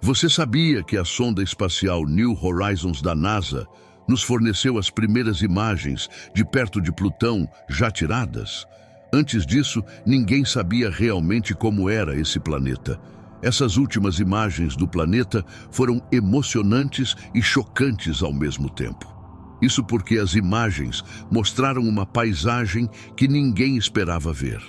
Você sabia que a sonda espacial New Horizons da NASA nos forneceu as primeiras imagens de perto de Plutão já tiradas? Antes disso, ninguém sabia realmente como era esse planeta. Essas últimas imagens do planeta foram emocionantes e chocantes ao mesmo tempo. Isso porque as imagens mostraram uma paisagem que ninguém esperava ver.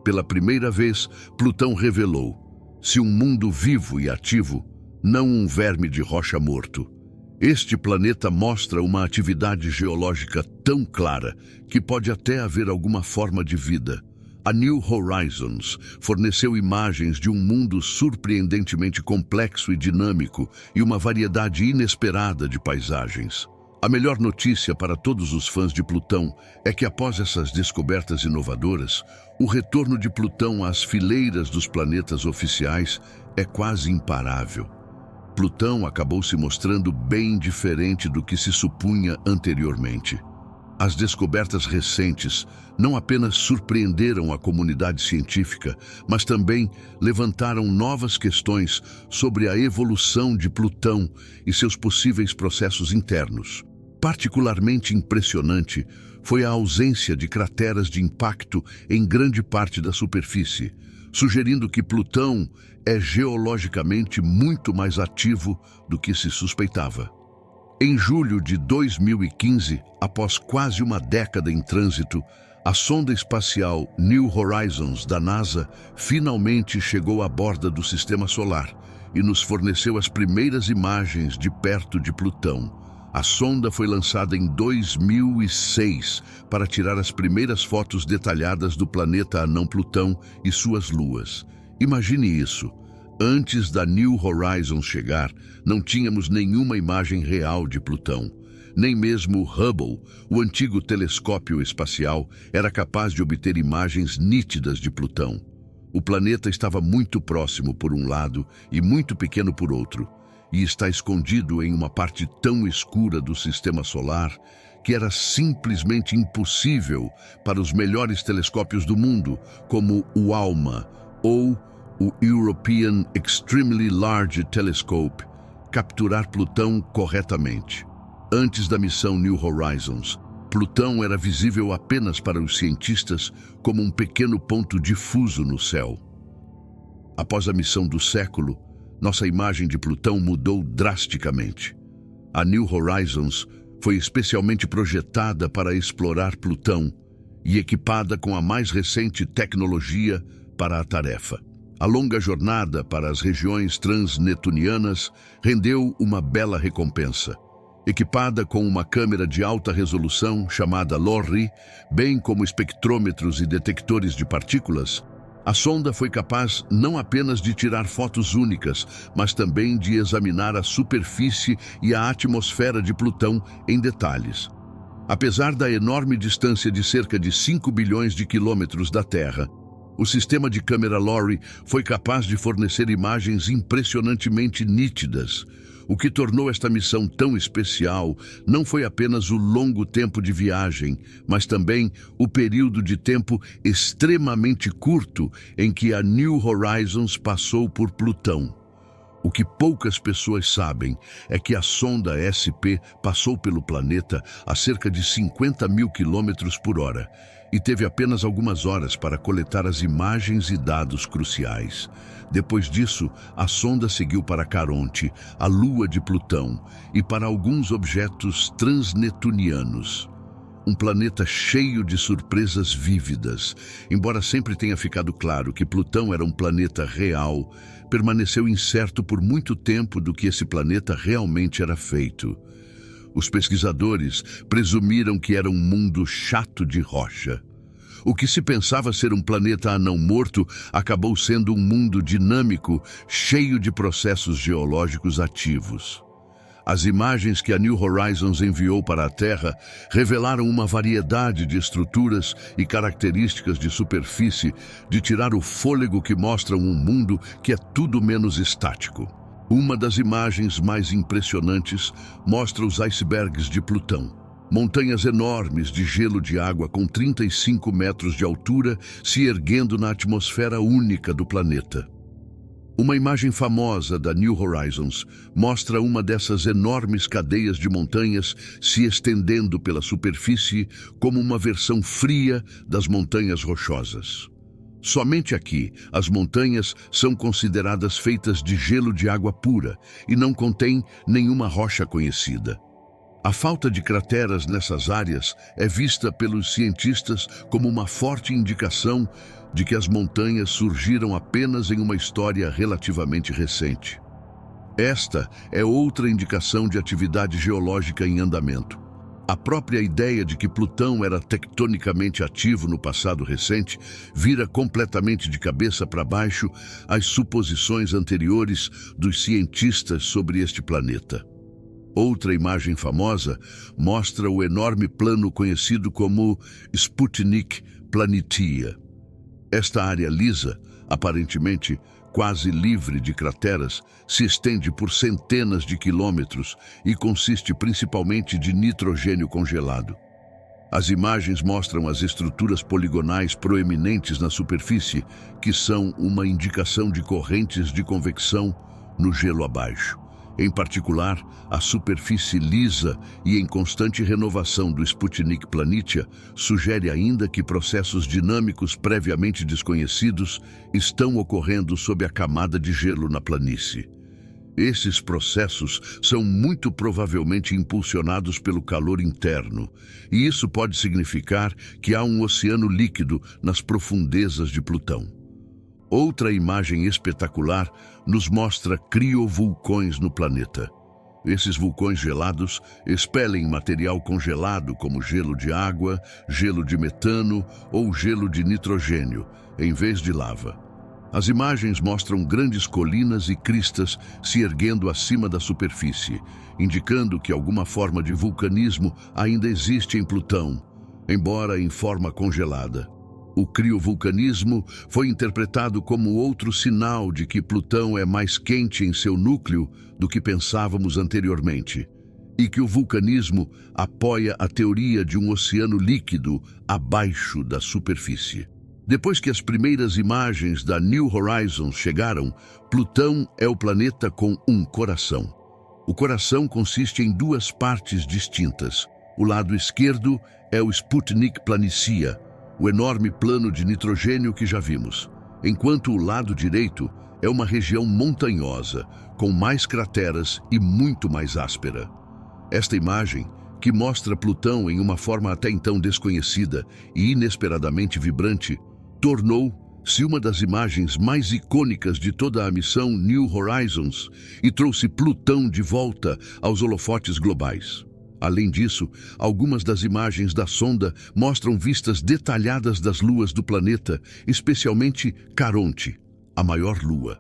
Pela primeira vez, Plutão revelou-se um mundo vivo e ativo, não um verme de rocha morto. Este planeta mostra uma atividade geológica tão clara que pode até haver alguma forma de vida. A New Horizons forneceu imagens de um mundo surpreendentemente complexo e dinâmico e uma variedade inesperada de paisagens. A melhor notícia para todos os fãs de Plutão é que, após essas descobertas inovadoras, o retorno de Plutão às fileiras dos planetas oficiais é quase imparável. Plutão acabou se mostrando bem diferente do que se supunha anteriormente. As descobertas recentes não apenas surpreenderam a comunidade científica, mas também levantaram novas questões sobre a evolução de Plutão e seus possíveis processos internos. Particularmente impressionante foi a ausência de crateras de impacto em grande parte da superfície, sugerindo que Plutão é geologicamente muito mais ativo do que se suspeitava. Em julho de 2015, após quase uma década em trânsito, a sonda espacial New Horizons da NASA finalmente chegou à borda do Sistema Solar e nos forneceu as primeiras imagens de perto de Plutão. A sonda foi lançada em 2006 para tirar as primeiras fotos detalhadas do planeta anão Plutão e suas luas. Imagine isso. Antes da New Horizons chegar, não tínhamos nenhuma imagem real de Plutão. Nem mesmo o Hubble, o antigo telescópio espacial, era capaz de obter imagens nítidas de Plutão. O planeta estava muito próximo por um lado e muito pequeno por outro, e está escondido em uma parte tão escura do Sistema Solar que era simplesmente impossível para os melhores telescópios do mundo, como o ALMA ou o European Extremely Large Telescope, capturar Plutão corretamente. Antes da missão New Horizons, Plutão era visível apenas para os cientistas como um pequeno ponto difuso no céu. Após a missão do século, nossa imagem de Plutão mudou drasticamente. A New Horizons foi especialmente projetada para explorar Plutão e equipada com a mais recente tecnologia para a tarefa. A longa jornada para as regiões transneptunianas rendeu uma bela recompensa. Equipada com uma câmera de alta resolução chamada LORRI, bem como espectrômetros e detectores de partículas, a sonda foi capaz não apenas de tirar fotos únicas, mas também de examinar a superfície e a atmosfera de Plutão em detalhes. Apesar da enorme distância de cerca de 5 bilhões de quilômetros da Terra, o sistema de câmera LORRI foi capaz de fornecer imagens impressionantemente nítidas. O que tornou esta missão tão especial não foi apenas o longo tempo de viagem, mas também o período de tempo extremamente curto em que a New Horizons passou por Plutão. O que poucas pessoas sabem é que a sonda SP passou pelo planeta a cerca de 50 mil quilômetros por hora e teve apenas algumas horas para coletar as imagens e dados cruciais. Depois disso, a sonda seguiu para Caronte, a lua de Plutão, e para alguns objetos transneptunianos. Um planeta cheio de surpresas vívidas. Embora sempre tenha ficado claro que Plutão era um planeta real, permaneceu incerto por muito tempo do que esse planeta realmente era feito. Os pesquisadores presumiram que era um mundo chato de rocha. O que se pensava ser um planeta anão morto acabou sendo um mundo dinâmico, cheio de processos geológicos ativos. As imagens que a New Horizons enviou para a Terra revelaram uma variedade de estruturas e características de superfície de tirar o fôlego que mostram um mundo que é tudo menos estático. Uma das imagens mais impressionantes mostra os icebergs de Plutão. Montanhas enormes de gelo de água com 35 metros de altura se erguendo na atmosfera única do planeta. Uma imagem famosa da New Horizons mostra uma dessas enormes cadeias de montanhas se estendendo pela superfície como uma versão fria das montanhas rochosas. Somente aqui, as montanhas são consideradas feitas de gelo de água pura e não contêm nenhuma rocha conhecida. A falta de crateras nessas áreas é vista pelos cientistas como uma forte indicação de que as montanhas surgiram apenas em uma história relativamente recente. Esta é outra indicação de atividade geológica em andamento. A própria ideia de que Plutão era tectonicamente ativo no passado recente vira completamente de cabeça para baixo as suposições anteriores dos cientistas sobre este planeta. Outra imagem famosa mostra o enorme plano conhecido como Sputnik Planitia. Esta área lisa, aparentemente quase livre de crateras, se estende por centenas de quilômetros e consiste principalmente de nitrogênio congelado. As imagens mostram as estruturas poligonais proeminentes na superfície, que são uma indicação de correntes de convecção no gelo abaixo. Em particular, a superfície lisa e em constante renovação do Sputnik Planitia sugere ainda que processos dinâmicos previamente desconhecidos estão ocorrendo sob a camada de gelo na planície. Esses processos são muito provavelmente impulsionados pelo calor interno, e isso pode significar que há um oceano líquido nas profundezas de Plutão. Outra imagem espetacular nos mostra criovulcões no planeta. Esses vulcões gelados expelem material congelado como gelo de água, gelo de metano ou gelo de nitrogênio, em vez de lava. As imagens mostram grandes colinas e cristas se erguendo acima da superfície, indicando que alguma forma de vulcanismo ainda existe em Plutão, embora em forma congelada. O criovulcanismo foi interpretado como outro sinal de que Plutão é mais quente em seu núcleo do que pensávamos anteriormente, e que o vulcanismo apoia a teoria de um oceano líquido abaixo da superfície. Depois que as primeiras imagens da New Horizons chegaram, Plutão é o planeta com um coração. O coração consiste em duas partes distintas. O lado esquerdo é o Sputnik Planitia, o enorme plano de nitrogênio que já vimos, enquanto o lado direito é uma região montanhosa, com mais crateras e muito mais áspera. Esta imagem, que mostra Plutão em uma forma até então desconhecida e inesperadamente vibrante, tornou-se uma das imagens mais icônicas de toda a missão New Horizons e trouxe Plutão de volta aos holofotes globais. Além disso, algumas das imagens da sonda mostram vistas detalhadas das luas do planeta, especialmente Caronte, a maior lua.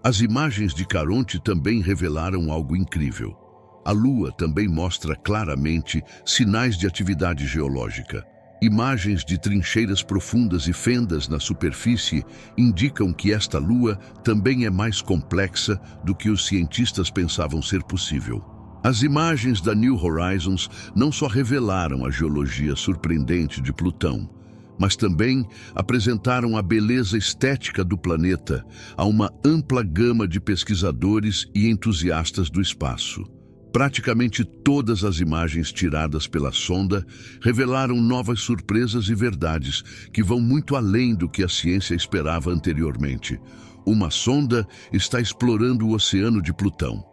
As imagens de Caronte também revelaram algo incrível. A lua também mostra claramente sinais de atividade geológica. Imagens de trincheiras profundas e fendas na superfície indicam que esta lua também é mais complexa do que os cientistas pensavam ser possível. As imagens da New Horizons não só revelaram a geologia surpreendente de Plutão, mas também apresentaram a beleza estética do planeta a uma ampla gama de pesquisadores e entusiastas do espaço. Praticamente todas as imagens tiradas pela sonda revelaram novas surpresas e verdades que vão muito além do que a ciência esperava anteriormente. Uma sonda está explorando o oceano de Plutão.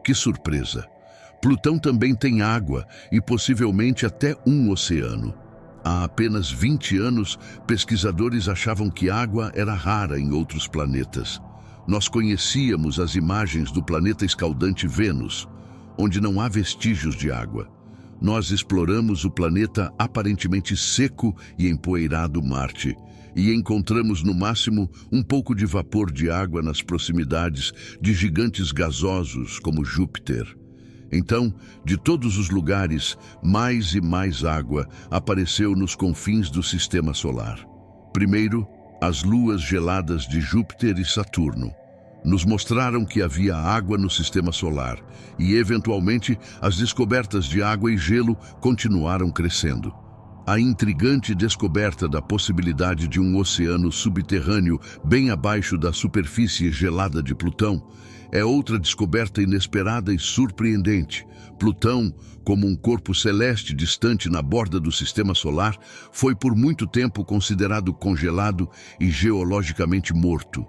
Que surpresa! Plutão também tem água e possivelmente até um oceano. Há apenas 20 anos, pesquisadores achavam que água era rara em outros planetas. Nós conhecíamos as imagens do planeta escaldante Vênus, onde não há vestígios de água. Nós exploramos o planeta aparentemente seco e empoeirado Marte e encontramos no máximo um pouco de vapor de água nas proximidades de gigantes gasosos como Júpiter. Então, de todos os lugares, mais e mais água apareceu nos confins do sistema solar. Primeiro, as luas geladas de Júpiter e Saturno nos mostraram que havia água no sistema solar e, eventualmente, as descobertas de água e gelo continuaram crescendo. A intrigante descoberta da possibilidade de um oceano subterrâneo bem abaixo da superfície gelada de Plutão é outra descoberta inesperada e surpreendente. Plutão, como um corpo celeste distante na borda do Sistema Solar, foi por muito tempo considerado congelado e geologicamente morto.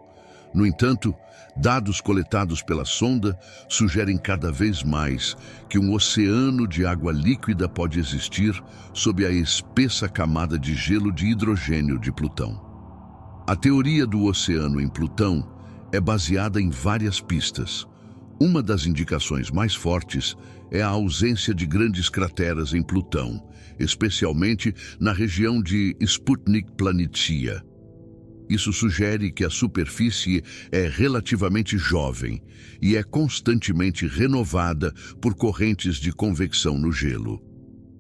No entanto, dados coletados pela sonda sugerem cada vez mais que um oceano de água líquida pode existir sob a espessa camada de gelo de hidrogênio de Plutão. A teoria do oceano em Plutão é baseada em várias pistas. Uma das indicações mais fortes é a ausência de grandes crateras em Plutão, especialmente na região de Sputnik Planitia. Isso sugere que a superfície é relativamente jovem e é constantemente renovada por correntes de convecção no gelo.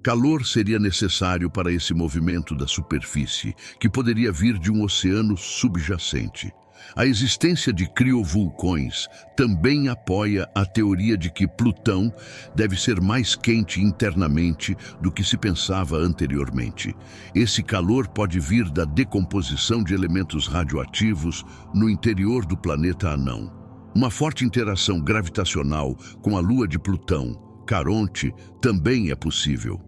Calor seria necessário para esse movimento da superfície, que poderia vir de um oceano subjacente. A existência de criovulcões também apoia a teoria de que Plutão deve ser mais quente internamente do que se pensava anteriormente. Esse calor pode vir da decomposição de elementos radioativos no interior do planeta anão. Uma forte interação gravitacional com a Lua de Plutão, Caronte, também é possível.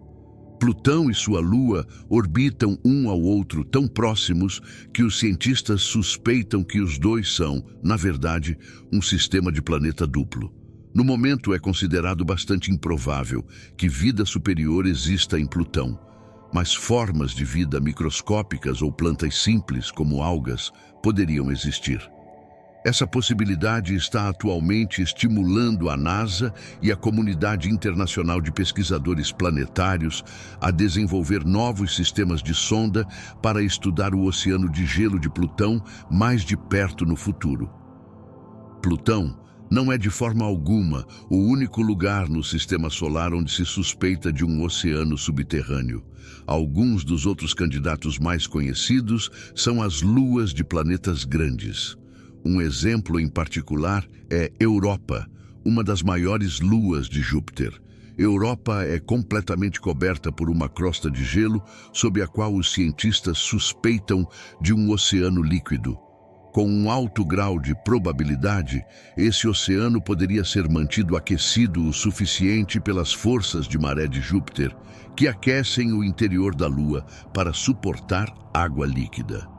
Plutão e sua Lua orbitam um ao outro tão próximos que os cientistas suspeitam que os dois são, na verdade, um sistema de planeta duplo. No momento, é considerado bastante improvável que vida superior exista em Plutão, mas formas de vida microscópicas ou plantas simples, como algas, poderiam existir. Essa possibilidade está atualmente estimulando a NASA e a comunidade internacional de pesquisadores planetários a desenvolver novos sistemas de sonda para estudar o oceano de gelo de Plutão mais de perto no futuro. Plutão não é de forma alguma o único lugar no Sistema Solar onde se suspeita de um oceano subterrâneo. Alguns dos outros candidatos mais conhecidos são as luas de planetas grandes. Um exemplo em particular é Europa, uma das maiores luas de Júpiter. Europa é completamente coberta por uma crosta de gelo sob a qual os cientistas suspeitam de um oceano líquido. Com um alto grau de probabilidade, esse oceano poderia ser mantido aquecido o suficiente pelas forças de maré de Júpiter, que aquecem o interior da Lua para suportar água líquida.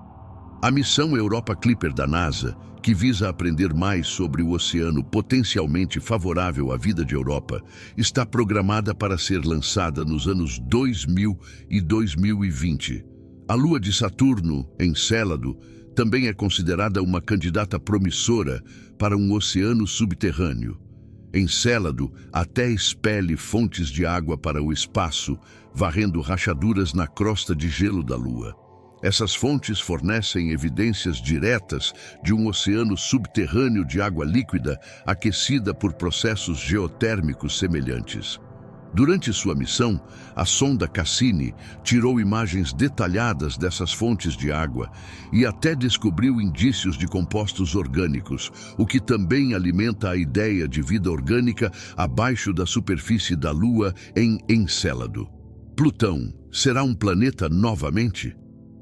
A missão Europa Clipper da NASA, que visa aprender mais sobre o oceano potencialmente favorável à vida de Europa, está programada para ser lançada nos anos 2000 e 2020. A Lua de Saturno, Encélado, também é considerada uma candidata promissora para um oceano subterrâneo. Encélado até expele fontes de água para o espaço, varrendo rachaduras na crosta de gelo da Lua. Essas fontes fornecem evidências diretas de um oceano subterrâneo de água líquida aquecida por processos geotérmicos semelhantes. Durante sua missão, a sonda Cassini tirou imagens detalhadas dessas fontes de água e até descobriu indícios de compostos orgânicos, o que também alimenta a ideia de vida orgânica abaixo da superfície da Lua em Encélado. Plutão será um planeta novamente?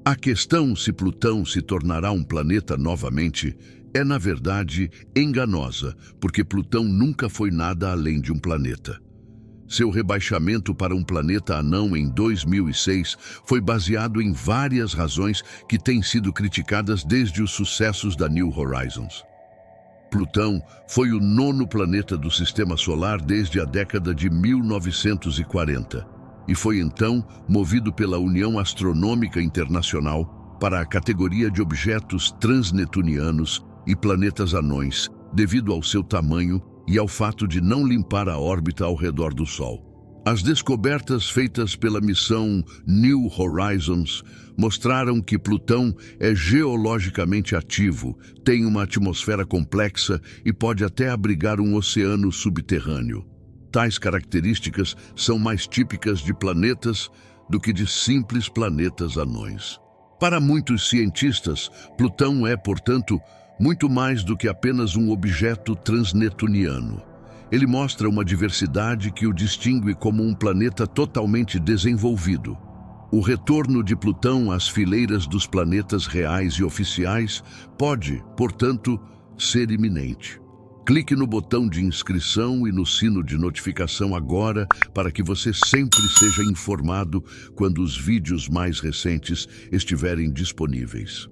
A questão se Plutão se tornará um planeta novamente é, na verdade, enganosa, porque Plutão nunca foi nada além de um planeta. Seu rebaixamento para um planeta anão em 2006 foi baseado em várias razões que têm sido criticadas desde os sucessos da New Horizons. Plutão foi o 9º planeta do Sistema Solar desde a década de 1940 e foi então movido pela União Astronômica Internacional para a categoria de objetos transnetunianos e planetas anões, devido ao seu tamanho e ao fato de não limpar a órbita ao redor do Sol. As descobertas feitas pela missão New Horizons mostraram que Plutão é geologicamente ativo, tem uma atmosfera complexa e pode até abrigar um oceano subterrâneo. Tais características são mais típicas de planetas do que de simples planetas anões. Para muitos cientistas, Plutão é, portanto, muito mais do que apenas um objeto transnetuniano. Ele mostra uma diversidade que o distingue como um planeta totalmente desenvolvido. O retorno de Plutão às fileiras dos planetas reais e oficiais pode, portanto, ser iminente. Clique no botão de inscrição e no sino de notificação agora para que você sempre seja informado quando os vídeos mais recentes estiverem disponíveis.